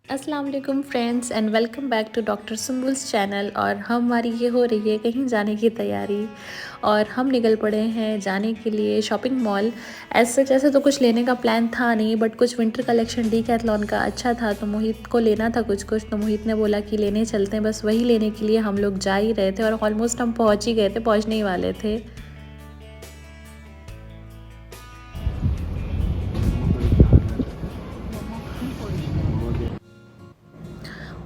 अस्सलाम वालेकुम friends and welcome back to doctor Sumbul's channel. और हमारी ये हो रही है कहीं जाने की तैयारी और हम निकल पड़े हैं जाने के लिए शॉपिंग मॉल। ऐसे जैसे तो कुछ लेने का प्लान था नहीं, बट कुछ विंटर कलेक्शन डीकैथलॉन का अच्छा था तो मोहित को लेना था कुछ कुछ, तो मोहित ने बोला कि लेने चलते हैं। बस वही लेने के लिए हम लोग जा ही रहे थे और ऑलमोस्ट हम पहुँच ही गए थे, पहुँचने ही वाले थे।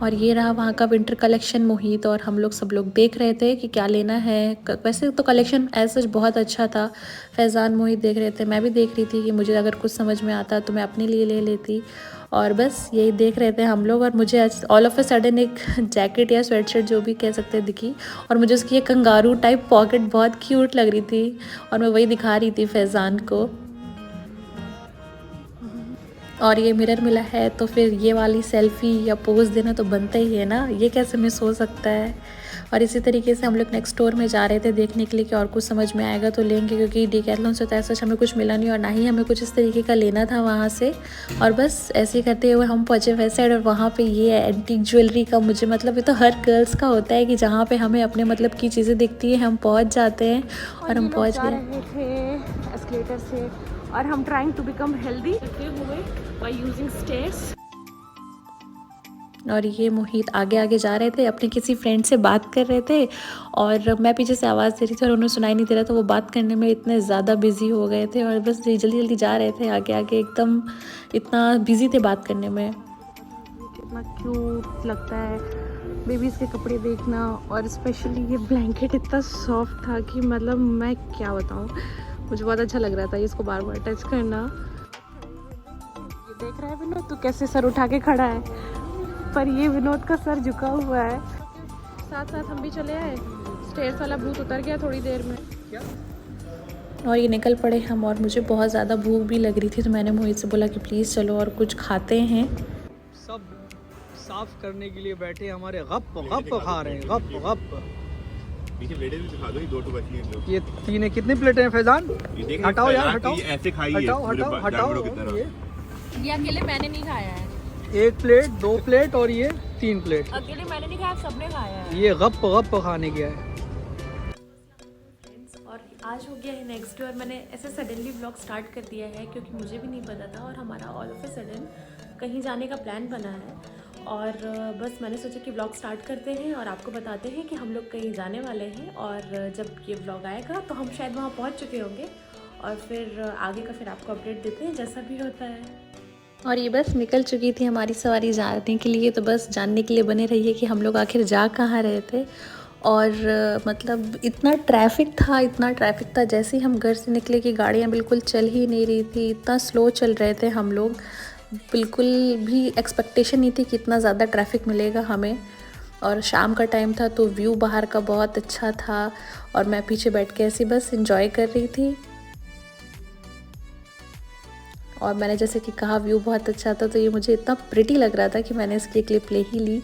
और ये रहा वहाँ का विंटर कलेक्शन मोहित और हम लोग सब लोग देख रहे थे कि क्या लेना है। वैसे तो कलेक्शन ऐसा बहुत अच्छा था। फैज़ान मोहित देख रहे थे, मैं भी देख रही थी कि मुझे अगर कुछ समझ में आता तो मैं अपने लिए ले लेती। और बस यही देख रहे थे हम लोग। और मुझे ऑल ऑफ अ सडन एक जैकेट या स्वेटशर्ट जो भी कह सकते हैं दिखी, और मुझे उसकी एक कंगारू टाइप पॉकेट बहुत क्यूट लग रही थी और मैं वही दिखा रही थी फैज़ान को। और ये मिरर मिला है तो फिर ये वाली सेल्फ़ी या पोज़ देना तो बनता ही है ना, ये कैसे मिस हो सकता है। और इसी तरीके से हम लोग नेक्स्ट स्टोर में जा रहे थे देखने के लिए कि और कुछ समझ में आएगा तो लेंगे, क्योंकि डीकैथलॉन से तो ऐसा हमें कुछ मिला नहीं और ना ही हमें कुछ इस तरीके का लेना था वहाँ से। और बस ऐसे ही करते हुए हम पहुँचे वेस्ट साइड, और वहाँ पे ये एंटीक ज्वेलरी का मुझे मतलब ये तो हर गर्ल्स का होता है कि जहाँ पे हमें अपने मतलब की चीज़ें दिखती हैं हम पहुँच जाते हैं। और हम पहुँच गए थे एस्केलेटर से और हम ट्राइंग टू बिकम हेल्दी हुए बाय यूजिंग स्टेयर्स। और ये मोहित आगे आगे जा रहे थे, अपने किसी फ्रेंड से बात कर रहे थे और मैं पीछे से आवाज़ दे रही थी और उन्हें सुनाई नहीं दे रहा था। वो बात करने में इतने ज़्यादा बिजी हो गए थे और बस जल्दी जल्दी जा रहे थे आगे आगे, एकदम इतना बिजी थे बात करने में। कितना क्यूट लगता है बेबीज़ के कपड़े देखना, और स्पेशली ये ब्लैंकेट इतना सॉफ्ट था कि मतलब मैं क्या बताऊँ, मुझे बहुत अच्छा लग रहा था इसको बार बार टच करना। ये देख रहा है विनोद, तू कैसे सर उठा के खड़ा है, पर ये विनोद का सर झुका हुआ है। साथ साथ हम भी चले आए, स्टेयर्स वाला भूत उतर गया थोड़ी देर में। और ये निकल पड़े हम, और मुझे बहुत ज़्यादा भूख भी लग रही थी तो मैंने मोहित से बोला कि प्लीज़ चलो और कुछ खाते हैं। सब साफ करने के लिए बैठे हमारे गप गप खा रहे हैं, गप गप। पीछे प्लेटें भी दिखा दो, ये 2 बची हैं। ये तीन है, कितनी प्लेटें हैं फैजान? हटाओ यार, हटाओ ऐसे खाइए, हटाओ हटाओ हटाओ। ये अकेले मैंने नहीं खाया है, एक प्लेट, 2 प्लेट और ये 3 प्लेट। अकेले मैंने नहीं खाया, सबने खाया है। ये गप गप खाने गया है। और आज हो गया है नेक्स्ट डे और मैंने ऐसे सडनली व्लॉग स्टार्ट कर दिया है क्योंकि मुझे भी नहीं पता था और हमारा ऑल ऑफ अ सडन कहीं जाने का प्लान बना है। और बस मैंने सोचा कि व्लॉग स्टार्ट करते हैं और आपको बताते हैं कि हम लोग कहीं जाने वाले हैं, और जब ये व्लॉग आएगा तो हम शायद वहाँ पहुँच चुके होंगे और फिर आगे का फिर आपको अपडेट देते हैं जैसा भी होता है। और ये बस निकल चुकी थी हमारी सवारी जाने के लिए, तो बस जानने के लिए बने रहिए कि हम लोग आखिर जा कहाँ रहे थे। और मतलब इतना ट्रैफिक था, इतना ट्रैफिक था, जैसे ही हम घर से निकले कि गाड़ियाँ बिल्कुल चल ही नहीं रही थी, इतना स्लो चल रहे थे हम लोग। बिल्कुल भी एक्सपेक्टेशन नहीं थी कि इतना ज़्यादा ट्रैफिक मिलेगा हमें। और शाम का टाइम था तो व्यू बाहर का बहुत अच्छा था और मैं पीछे बैठ के ऐसे बस एंजॉय कर रही थी। और मैंने जैसे कि कहा व्यू बहुत अच्छा था, तो ये मुझे इतना प्रिटी लग रहा था कि मैंने इसकी क्लिप ले ही ली।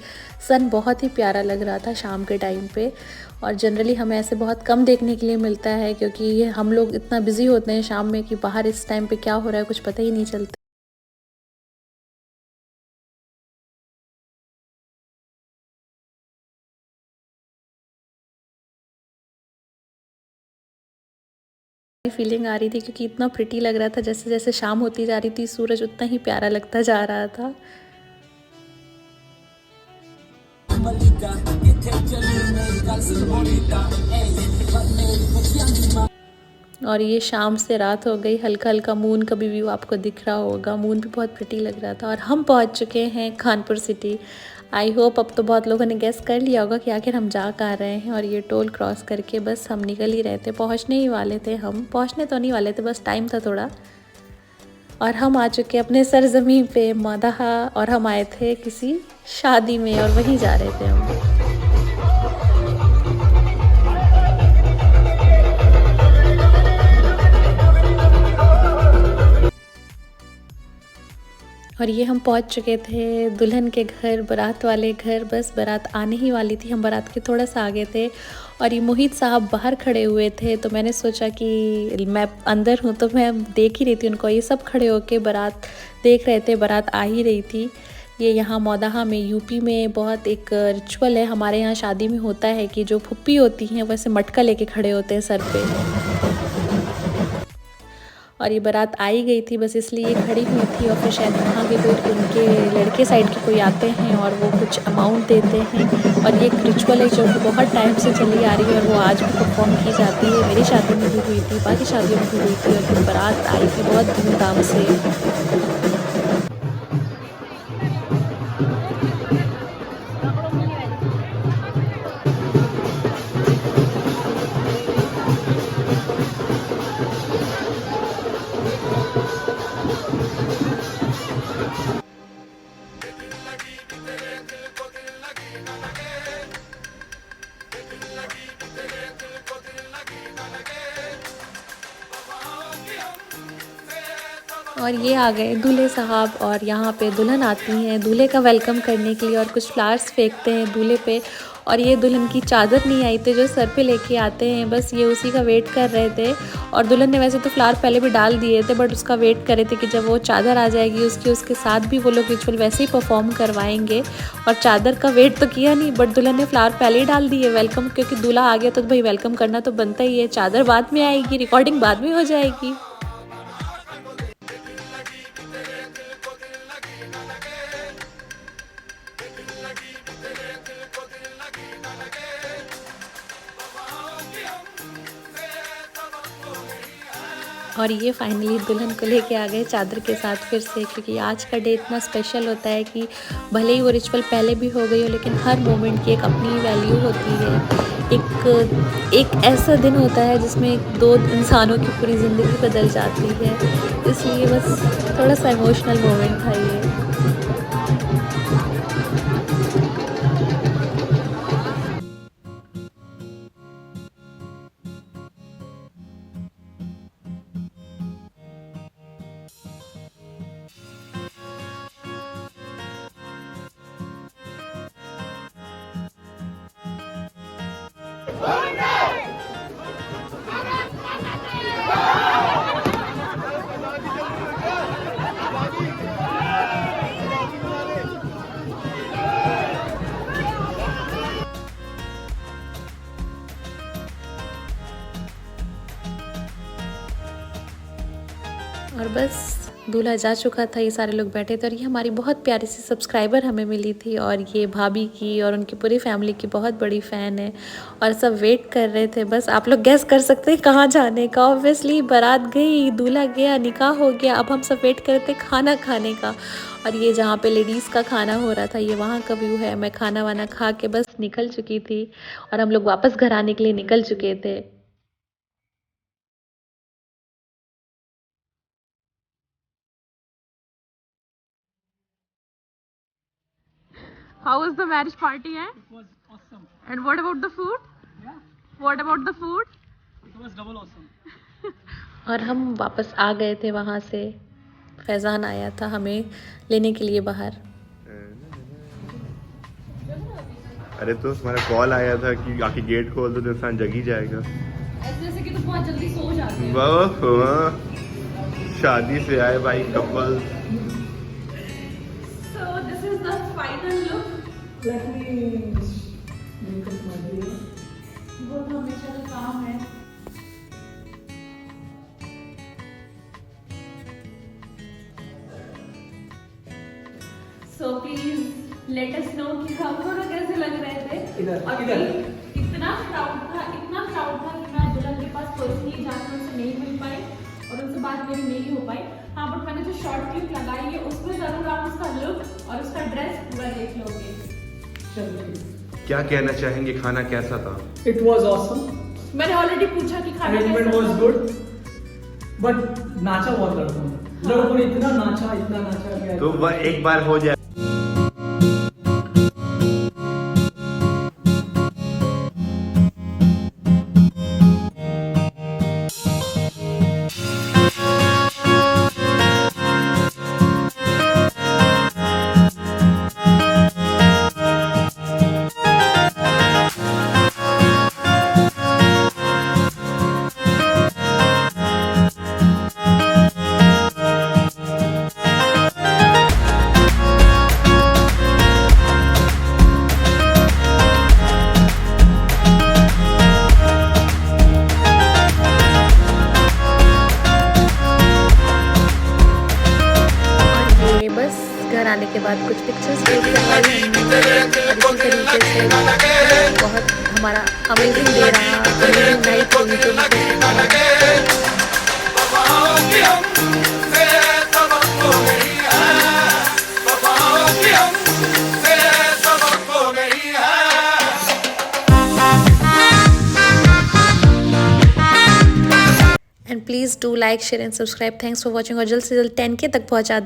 सन बहुत ही प्यारा लग रहा था शाम के टाइम पे, और जनरली हमें ऐसे बहुत कम देखने के लिए मिलता है क्योंकि ये हम लोग इतना बिजी होते हैं शाम में कि बाहर इस टाइम पे क्या हो रहा है कुछ पता ही नहीं चलता। फीलिंग आ रही थी क्योंकि इतना प्रिटी लग रहा था, जैसे जैसे शाम होती जा रही थी सूरज उतना ही प्यारा लगता जा रहा था। और ये शाम से रात हो गई, हल्का हल्का मून का भी व्यू आपको दिख रहा होगा, मून भी बहुत प्रिटी लग रहा था। और हम पहुंच चुके हैं कानपुर सिटी। आई होप अब तो बहुत लोगों ने गेस कर लिया होगा कि आखिर हम जा कहाँ रहे हैं। और ये टोल क्रॉस करके बस हम निकल ही रहे थे, पहुंचने ही वाले थे। हम पहुंचने तो नहीं वाले थे, बस टाइम था थोड़ा। और हम आ चुके अपने सरजमी पे मदहा, और हम आए थे किसी शादी में और वहीं जा रहे थे हम। और ये हम पहुंच चुके थे दुल्हन के घर, बारात वाले घर। बस बारात आने ही वाली थी, हम बारात के थोड़ा सा आगे थे और ये मोहित साहब बाहर खड़े हुए थे। तो मैंने सोचा कि मैं अंदर हूँ तो मैं देख ही रही थी उनको, ये सब खड़े होके बारात देख रहे थे, बारात आ ही रही थी। ये यहाँ मौदाहा में यूपी में बहुत एक रिचुअल है। हमारे यहाँ शादी में होता है कि जो फुप्पी होती हैं वैसे मटका लेके खड़े होते हैं सर पे। और ये बारात आई गई थी बस इसलिए खड़ी हुई थी, और फिर शायद वहाँ के कोई उनके लड़के साइड के कोई आते हैं और वो कुछ अमाउंट देते हैं। और ये एक रिचुअल है जो कि बहुत टाइम से चली आ रही है और वो आज भी परफॉर्म की जाती है। मेरी शादी में भी हुई थी, बाकी शादियों में भी हुई थी, और फिर बारात आई थी बहुत धूमधाम से। और ये आ गए दूल्हे साहब, और यहाँ पे दुल्हन आती हैं दूल्हे का वेलकम करने के लिए और कुछ फ्लावर्स फेंकते हैं दूल्हे पे। और ये दुल्हन की चादर नहीं आई थी जो सर पे लेके आते हैं, बस ये उसी का वेट कर रहे थे। और दुल्हन ने वैसे तो फ्लावर पहले भी डाल दिए थे बट उसका वेट कर रहे थे कि जब वो चादर आ जाएगी उसके साथ भी वो लोग रिचुअल वैसे ही परफॉर्म करवाएंगे। और चादर का वेट तो किया नहीं बट दुल्हन ने फ्लावर पहले ही डाल दिए वेलकम, क्योंकि दूल्हा आ गया तो भाई वेलकम करना तो बनता ही है। चादर बाद में आएगी, रिकॉर्डिंग बाद में हो जाएगी। और ये फाइनली दुल्हन को लेके आ गए चादर के साथ फिर से, क्योंकि आज का डे इतना स्पेशल होता है कि भले ही वो रिचुअल पहले भी हो गई हो लेकिन हर मोमेंट की एक अपनी वैल्यू होती है। एक ऐसा दिन होता है जिसमें दो इंसानों की पूरी ज़िंदगी बदल जाती है, इसलिए बस थोड़ा सा इमोशनल मोमेंट था ये। और बस दूल्हा जा चुका था, ये सारे लोग बैठे थे और ये हमारी बहुत प्यारी सी सब्सक्राइबर हमें मिली थी। और ये भाभी की और उनकी पूरी फैमिली की बहुत बड़ी फ़ैन है और सब वेट कर रहे थे। बस आप लोग गेस कर सकते हैं कहाँ जाने का। ऑब्वियसली बारात गई, दूल्हा गया, निकाह हो गया, अब हम सब वेट करते खाना खाने का। और ये जहाँ पे लेडीज़ का खाना हो रहा था ये वहाँ का व्यू है। मैं खाना वाना खा के बस निकल चुकी थी और हम लोग वापस घर आने के लिए निकल चुके थे। How was the marriage party, eh? It was awesome. And what about the food? Yeah, What about the food? it was double awesome. और हम वापस आ गए थे वहाँ से। फैज़ान आया था हमें लेने के लिए बाहर। अरे तो तुम्हारा कॉल आया था कि आके गेट खोल दो तो इंसान जग ही जाएगा। जैसे कि तुम बहुत जल्दी सो जाते हो। वाह, शादी से आए भाई couple. So this is the final look. Let me make up my day. वो तो हमेशा का काम है। So please let us know कि हमको ना कैसे लग रहे थे। इधर, और इधर। इतना क्राउड था कि मैं दुल्हन के पास पर्सनली जाकर उनसे नहीं मिल पाई और उनसे बात मेरी नहीं हो पाई। हाँ, बट मैंने जो शॉर्ट क्लिप लगाई है उसमें जरूर आप उसका लुक और उसका ड्रेस पूरा देख लोगे। चलिए। क्या कहना चाहेंगे, खाना कैसा था? It was awesome. मैंने ऑलरेडी पूछा कि खाना Arrangement कैसा was था? good. But नाचा बहुत लड़कों ने इतना नाचा कि तो वह एक बार हो जाए। घर आने के बाद कुछ पिक्चर्स क्लिक करवाई हमने और इसी तरीके से बहुत हमारा अमेजिंग डे रहा, अमेजिंग नाइट रही। And please do like share and subscribe. Thanks for watching और जल्द से जल्द 10K तक पहुंचा दी।